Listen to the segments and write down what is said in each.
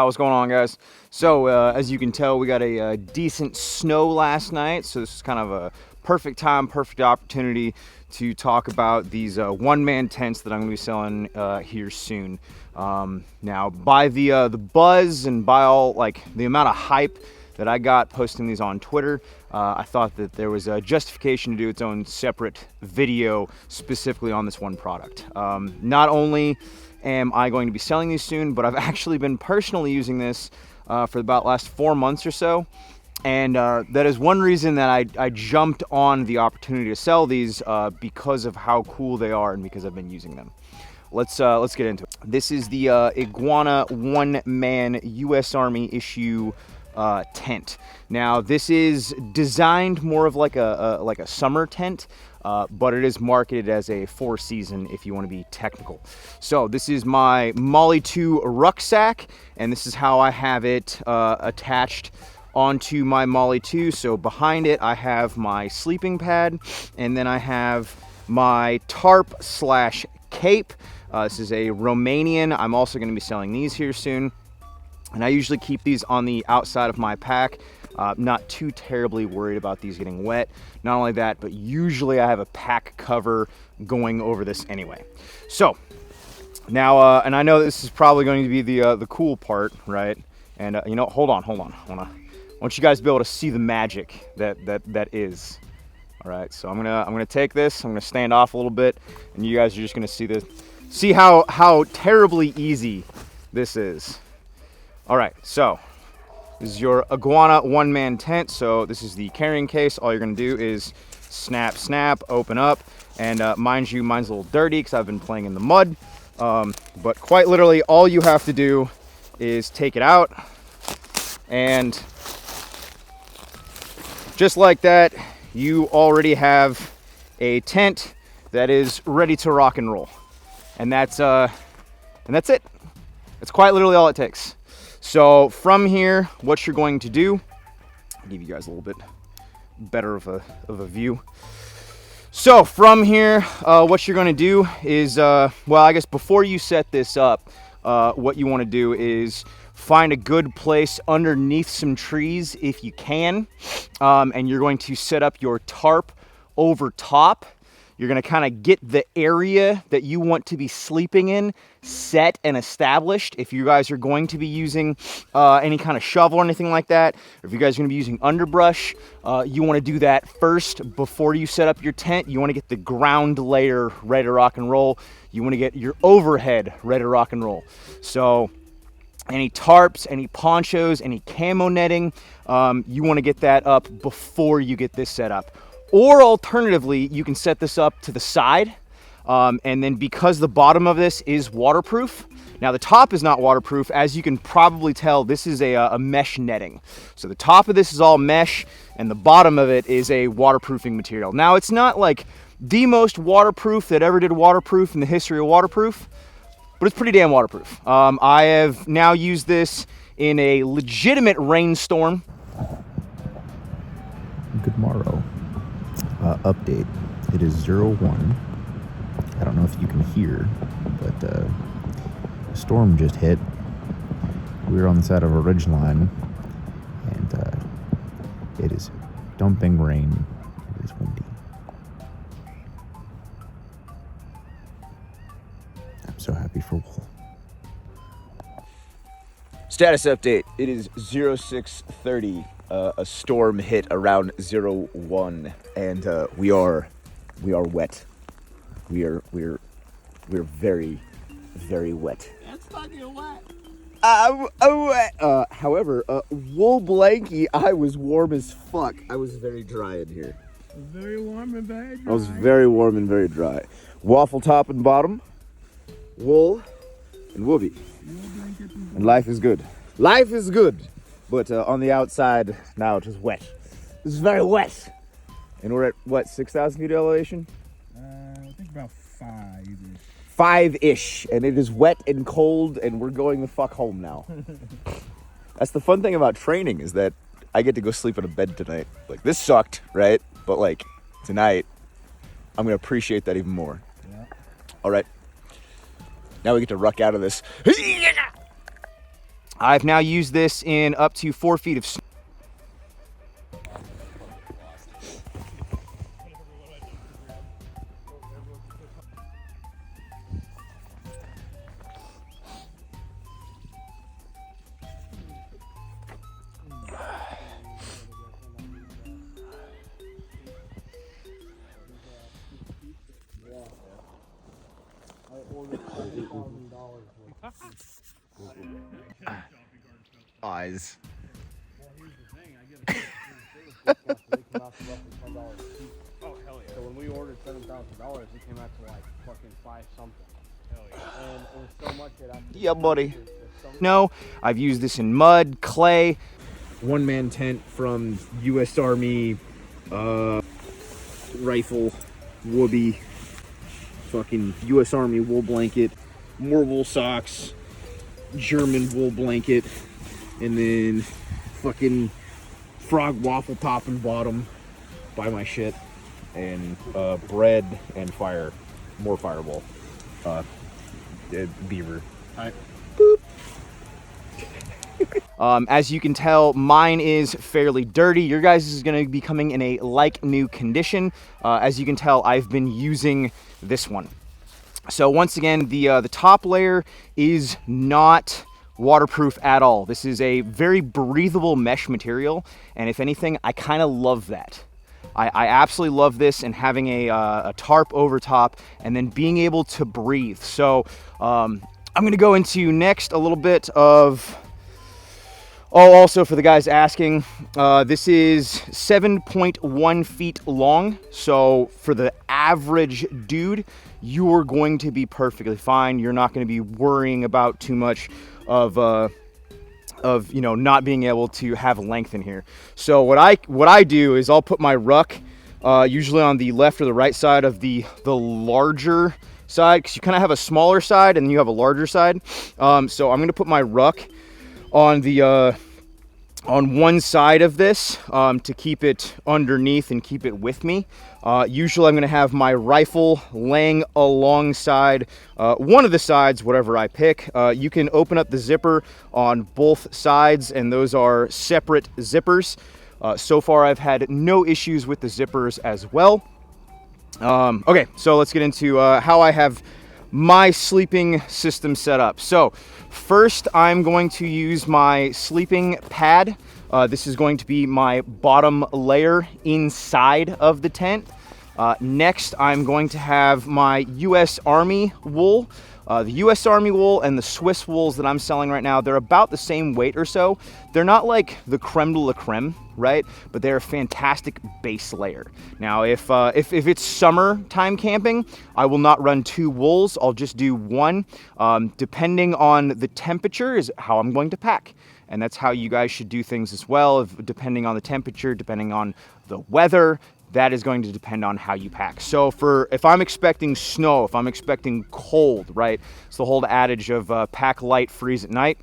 What's going on, guys? So as you can tell, we got a decent snow last night, so this is kind of a perfect time, perfect opportunity to talk about these one-man tents that I'm going to be selling here soon. Now, by the buzz and by all the amount of hype that I got posting these on Twitter, I thought that there was a justification to do its own separate video specifically on this one product. Not only am I going to be selling these soon, but I've actually been personally using this for about the last 4 months or so. And that is one reason that I jumped on the opportunity to sell these because of how cool they are and because I've been using them. Let's get into it. This is the Iguana one-man US Army issue tent. Now this is designed more of like a summer tent, but it is marketed as a 4-season if you want to be technical. So this is my Molly 2 rucksack, and this is how I have it attached onto my Molly 2. So behind it I have my sleeping pad, and then I have my tarp slash cape. This is a Romanian. I'm also going to be selling these here soon. And I usually keep these on the outside of my pack. Not too terribly worried about these getting wet. Not only that, but usually I have a pack cover going over this anyway. So now, and I know this is probably going to be the cool part, right? And you know, hold on. I want you guys to be able to see the magic that is. All right, so I'm gonna take this. I'm gonna stand off a little bit, and you guys are just gonna see this. See how terribly easy this is. All right, so this is your Iguana one-man tent. So this is the carrying case. All you're gonna do is snap, open up, and mind you, mine's a little dirty because I've been playing in the mud. But quite literally, all you have to do is take it out, and just like that, you already have a tent that is ready to rock and roll. And that's it. That's quite literally all it takes. So from here, what you're going to do, I'll give you guys a little bit better of a view. So from here, what you're going to do is, well, I guess before you set this up, what you want to do is find a good place underneath some trees if you can, and you're going to set up your tarp over top. You're going to kind of get the area that you want to be sleeping in set and established. If you guys are going to be using any kind of shovel or anything like that, or if you guys are going to be using underbrush, you want to do that first before you set up your tent. You want to get the ground layer ready to rock and roll. You want to get your overhead ready to rock and roll. So any tarps, any ponchos, any camo netting, you want to get that up before you get this set up. Or alternatively, you can set this up to the side, and then because the bottom of this is waterproof, now the top is not waterproof, as you can probably tell, this is a mesh netting. So the top of this is all mesh, and the bottom of it is a waterproofing material. Now it's not like the most waterproof that ever did waterproof in the history of waterproof, but it's pretty damn waterproof. I have now used this in a legitimate rainstorm. Good morrow. Update. It is 01. I don't know if you can hear, but a storm just hit. We were on the side of a ridge line, and it is dumping rain. It is windy. I'm so happy for Wool. Status update. It is 0630. A storm hit around 01, and we are wet. We're very, very wet. That's fucking wet. However, wool blankie, I was warm as fuck. I was very dry in here. Very warm and very dry. I was very warm and very dry. Waffle top and bottom, wool, and woobie. And life is good. Life is good. But on the outside, now it is wet. This is very wet. And we're at, what, 6,000 feet elevation? I think about 5-ish. 5-ish. And it is wet and cold, and we're going the fuck home now. That's the fun thing about training, is that I get to go sleep in a bed tonight. Like, this sucked, right? But, like, tonight, I'm going to appreciate that even more. Yeah. All right. Now we get to ruck out of this. I've now used this in up to 4 feet of snow. Eyes. Oh, hell yeah. So when we ordered $7,000, it came out to like fucking 5 something. Hell yeah. And it was so much that I... Yeah, buddy. No, I've used this in mud, clay. One-man tent from US Army, rifle, whoopee, fucking US Army wool blanket, more wool socks, German wool blanket, and then fucking frog waffle top and bottom. Buy my shit, and bread and fire, more fireball, beaver. Alright. As you can tell, mine is fairly dirty. Your guys is going to be coming in a like new condition. As you can tell, I've been using this one. So once again, the top layer is not waterproof at all. This is a very breathable mesh material, and if anything, I kind of love that. I absolutely love this, and having a tarp over top and then being able to breathe. So I'm going to go into next a little bit of... Oh, also for the guys asking, this is 7.1 feet long. So for the average dude, you're going to be perfectly fine. You're not going to be worrying about too much of you know, not being able to have length in here. So what I do is I'll put my ruck usually on the left or the right side of the larger side, because you kind of have a smaller side and you have a larger side. So I'm going to put my ruck on the on one side of this to keep it underneath and keep it with me. Usually I'm going to have my rifle laying alongside one of the sides, whatever I pick. You can open up the zipper on both sides, and those are separate zippers. So far I've had no issues with the zippers as well. Okay, so let's get into how I have my sleeping system set up. So first, I'm going to use my sleeping pad. This is going to be my bottom layer inside of the tent. Next, I'm going to have my US Army wool. The US Army wool and the Swiss wools that I'm selling right now, they're about the same weight or so. They're not like the creme de la creme, right? But they're a fantastic base layer. Now, if it's summertime camping, I will not run 2 wools. I'll just do 1. Depending on the temperature is how I'm going to pack. And that's how you guys should do things as well. Depending on the temperature, depending on the weather, that is going to depend on how you pack. So if I'm expecting snow, if I'm expecting cold, right? It's the whole adage of pack light, freeze at night.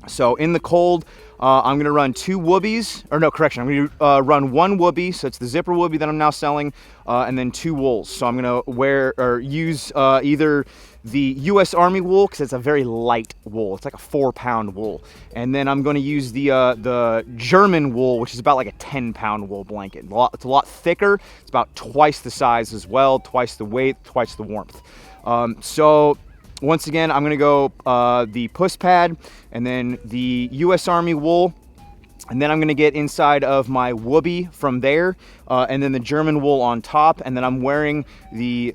So in the cold, I'm gonna run 2 woobies, or no, correction, I'm gonna run 1 woobie, so it's the zipper woobie that I'm now selling, and then 2 wools. So I'm gonna use either the US Army wool, because it's a very light wool. It's like a 4-pound wool. And then I'm gonna use the German wool, which is about like a 10-pound wool blanket. It's a lot thicker. It's about twice the size as well, twice the weight, twice the warmth. So once again, I'm gonna go the puss pad, and then the US Army wool, and then I'm gonna get inside of my woobie from there, and then the German wool on top, and then I'm wearing the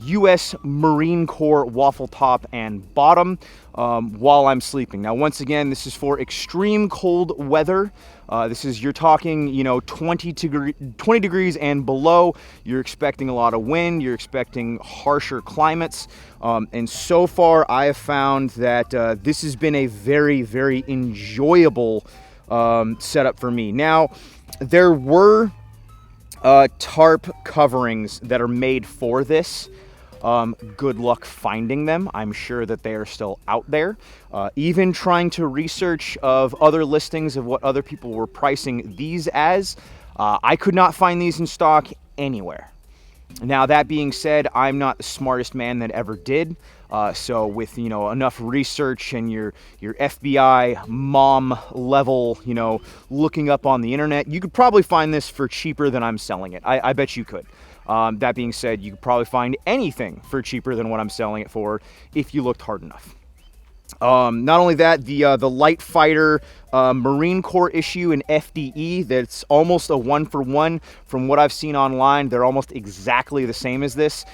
US Marine Corps waffle top and bottom while I'm sleeping. Now, once again, this is for extreme cold weather. You're talking, you know, 20 degrees and below. You're expecting a lot of wind. You're expecting harsher climates. And so far, I have found that this has been a very, very enjoyable setup for me. Now, there were tarp coverings that are made for this. Good luck finding them. I'm sure that they are still out there. Even trying to research of other listings of what other people were pricing these as, I could not find these in stock anywhere. Now, that being said, I'm not the smartest man that ever did. So with, you know, enough research and your FBI mom level, you know, looking up on the internet, you could probably find this for cheaper than I'm selling it. I bet you could. That being said, you could probably find anything for cheaper than what I'm selling it for if you looked hard enough. Not only that, the Light Fighter Marine Corps issue in FDE, that's almost a 1-for-1 from what I've seen online. They're almost exactly the same as this.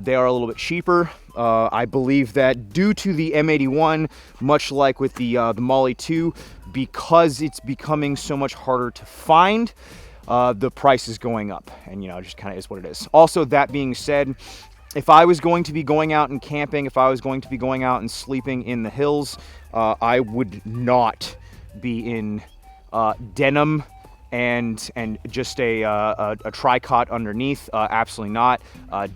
They are a little bit cheaper. I believe that due to the M81, much like with the Molly 2, because it's becoming so much harder to find, the price is going up, and you know, it just kind of is what it is. Also, that being said, if I was going to be going out and camping, if I was going to be going out and sleeping in the hills, I would not be in denim and just a tricot underneath. Absolutely not.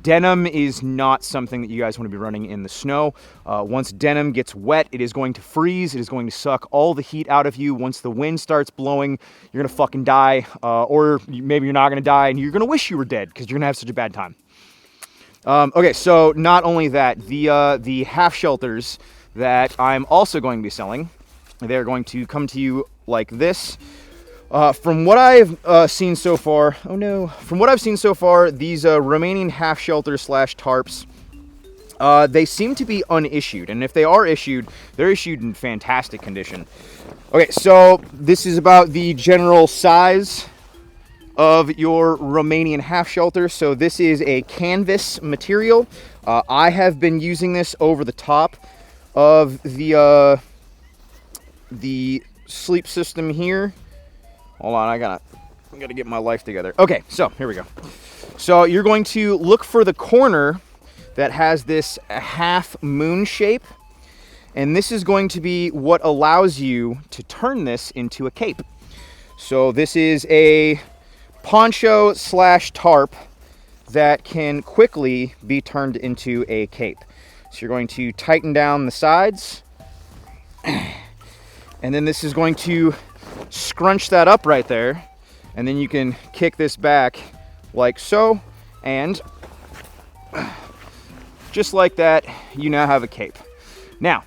Denim is not something that you guys want to be running in the snow. Once denim gets wet, it is going to freeze. It is going to suck all the heat out of you. Once the wind starts blowing, you're gonna fucking die, or maybe you're not gonna die, and you're gonna wish you were dead because you're gonna have such a bad time. Okay, so not only that, the half shelters that I'm also going to be selling, they're going to come to you like this. From what I've seen so far, oh no, from what I've seen so far, these Romanian half shelters / tarps, they seem to be unissued, and if they are issued, they're issued in fantastic condition. Okay, so this is about the general size of your Romanian half shelter. So this is a canvas material. I have been using this over the top of the sleep system here. Hold on, I gotta get my life together. Okay, so here we go. So you're going to look for the corner that has this half moon shape, and this is going to be what allows you to turn this into a cape. So this is a poncho / tarp that can quickly be turned into a cape. So you're going to tighten down the sides, and then this is going to scrunch that up right there, and then you can kick this back like so, and just like that, you now have a cape. Now,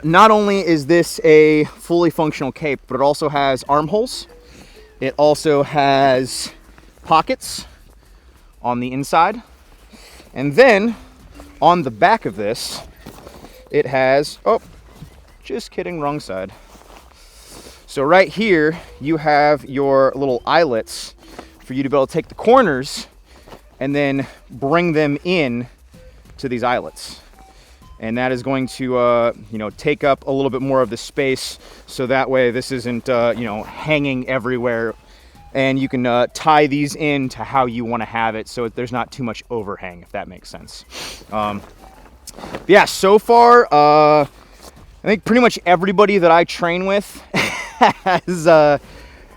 not only is this a fully functional cape, but it also has armholes. It also has pockets on the inside. And then on the back of this, it has, oh, just kidding, wrong side. So right here, you have your little eyelets for you to be able to take the corners and then bring them in to these eyelets. And that is going to, you know, take up a little bit more of the space, so that way this isn't, you know, hanging everywhere. And you can tie these in to how you want to have it, so there's not too much overhang, if that makes sense. Yeah, so far, I think pretty much everybody that I train with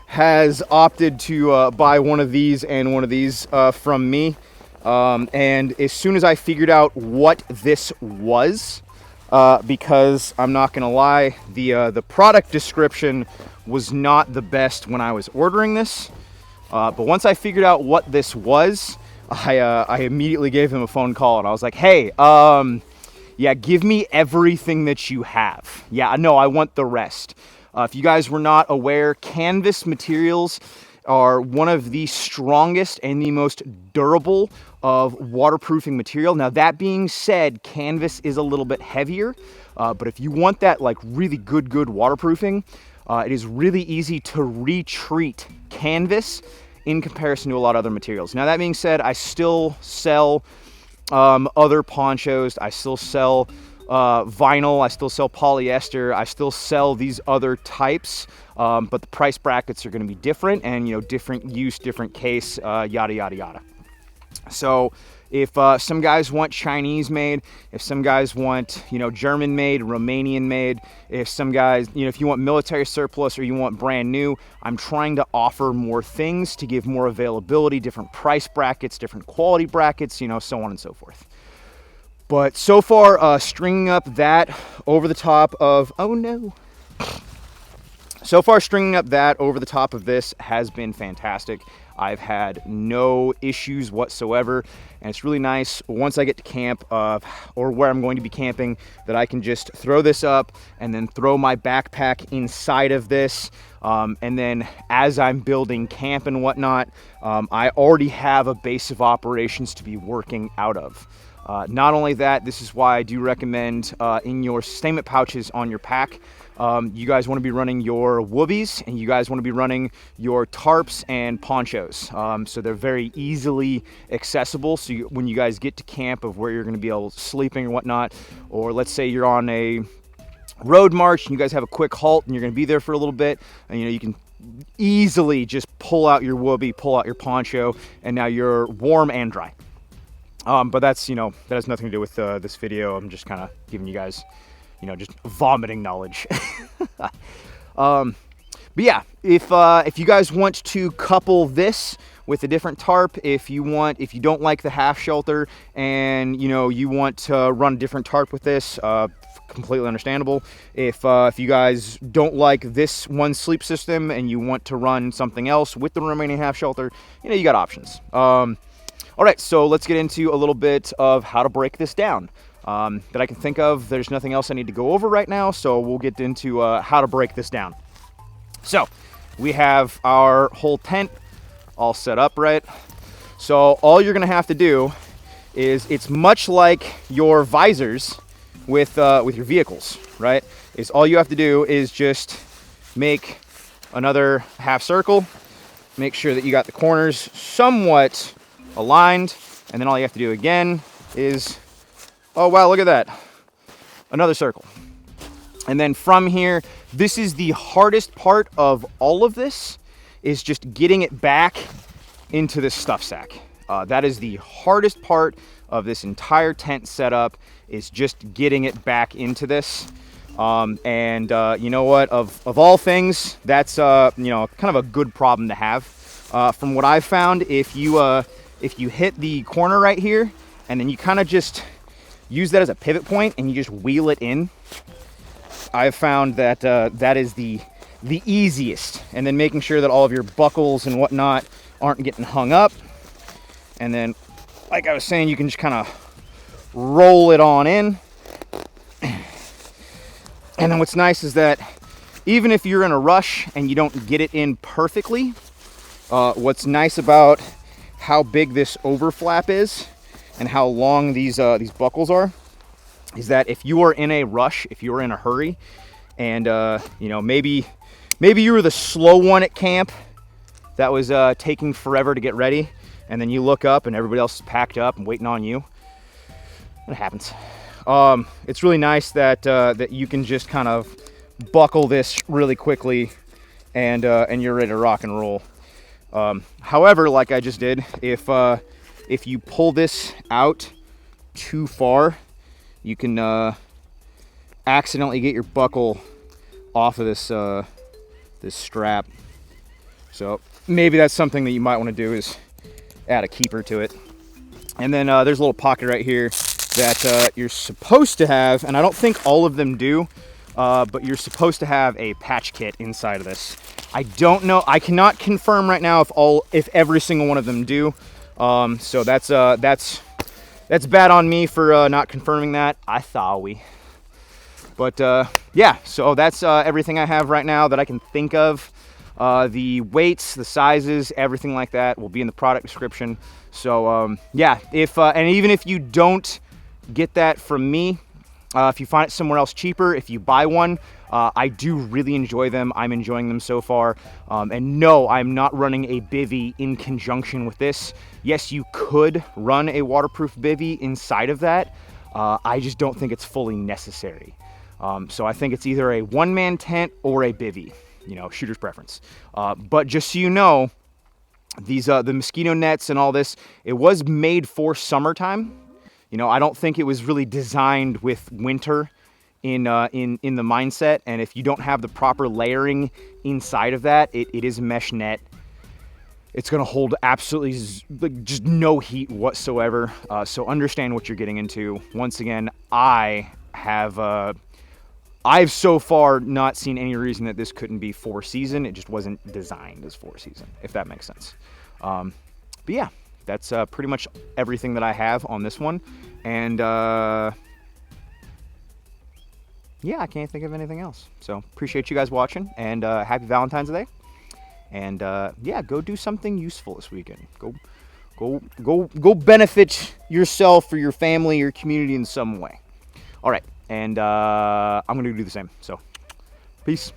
has opted to buy one of these and one of these from me. And as soon as I figured out what this was, because I'm not gonna lie, the product description was not the best when I was ordering this, but once I figured out what this was, I immediately gave them a phone call, and I was like, hey, yeah, give me everything that you have. Yeah, no, I want the rest. If you guys were not aware, canvas materials are one of the strongest and the most durable of waterproofing material. Now, that being said, canvas is a little bit heavier, but if you want that like really good waterproofing, it is really easy to retreat canvas in comparison to a lot of other materials. Now, that being said, I still sell other ponchos. I still sell vinyl. I still sell polyester. I still sell these other types, but the price brackets are going to be different, and you know, different use, different case, yada yada yada. So if some guys want Chinese made, if some guys want, you know, German made, Romanian made, if some guys, you know, if you want military surplus or you want brand new, I'm trying to offer more things to give more availability, different price brackets, different quality brackets, you know, so on and so forth. But so far, stringing up that over the top of, oh no. So far, stringing up that over the top of this has been fantastic. I've had no issues whatsoever, and it's really nice once I get to camp or where I'm going to be camping that I can just throw this up and then throw my backpack inside of this. And then as I'm building camp and whatnot, I already have a base of operations to be working out of. Not only that, this is why I do recommend in your sustainment pouches on your pack, you guys want to be running your woobies, and you guys want to be running your tarps and ponchos. So they're very easily accessible. So when you guys get to camp of where you're going to be able sleeping and whatnot, or let's say you're on a road march and you guys have a quick halt and you're going to be there for a little bit, and you can easily just pull out your woobie, pull out your poncho, and now you're warm and dry. But that's, that has nothing to do with this video. I'm just kind of giving you guys, just vomiting knowledge. But yeah, if you guys want to couple this with a different tarp, if you don't like the half shelter and you want to run a different tarp with this, completely understandable. If you guys don't like this one sleep system and you want to run something else with the Romanian half shelter, you got options. All right, so let's get into a little bit of how to break this down that I can think of. There's nothing else I need to go over right now, so we'll get into how to break this down. So we have our whole tent all set up, right? So all you're gonna have to do is, it's much like your visors with your vehicles, right? Is all you have to do is just make another half circle, make sure that you got the corners somewhat aligned, and then all you have to do again is, oh wow, look at that, another circle. And then from here, this is the hardest part of all of this, is just getting it back into this stuff sack. That is the hardest part of this entire tent setup, is just getting it back into this. And you know what, of all things, that's kind of a good problem to have. From what I've found, if you hit the corner right here and then you kind of just use that as a pivot point and you just wheel it in, I've found that that is the easiest. And then making sure that all of your buckles and whatnot aren't getting hung up. And then, like I was saying, you can just kind of roll it on in. And then what's nice is that even if you're in a rush and you don't get it in perfectly, what's nice about how big this overflap is and how long these buckles are, is that if you are in a rush, if you're in a hurry, and maybe you were the slow one at camp that was taking forever to get ready, and then you look up and everybody else is packed up and waiting on you. It happens. It's really nice that that you can just kind of buckle this really quickly, and you're ready to rock and roll. However, like I just did, if you pull this out too far, you can accidentally get your buckle off of this this strap. So maybe that's something that you might want to do, is add a keeper to it. And then there's a little pocket right here that you're supposed to have, and I don't think all of them do, but you're supposed to have a patch kit inside of this. I don't know, I cannot confirm right now if every single one of them do. So that's bad on me for not confirming that. I thought we. But yeah, so that's everything I have right now that I can think of. The weights, the sizes, everything like that will be in the product description. So yeah, and even if you don't get that from me, if you find it somewhere else cheaper, if you buy one, I do really enjoy them. I'm enjoying them so far. And no, I'm not running a bivvy in conjunction with this. Yes, you could run a waterproof bivvy inside of that. I just don't think it's fully necessary. So I think it's either a one-man tent or a bivvy, shooter's preference. But just so you know, these the mosquito nets and all this, it was made for summertime. I don't think it was really designed with winter in the mindset. And if you don't have the proper layering inside of that, it is a mesh net. It's going to hold absolutely just no heat whatsoever. So understand what you're getting into. Once again, I've so far not seen any reason that this couldn't be 4-season. It just wasn't designed as 4-season, if that makes sense. But yeah, that's pretty much everything that I have on this one. And yeah, I can't think of anything else. So appreciate you guys watching, and happy Valentine's Day. And yeah, go do something useful this weekend. Go benefit yourself or your family, your community in some way. All right, and I'm gonna do the same. So, peace.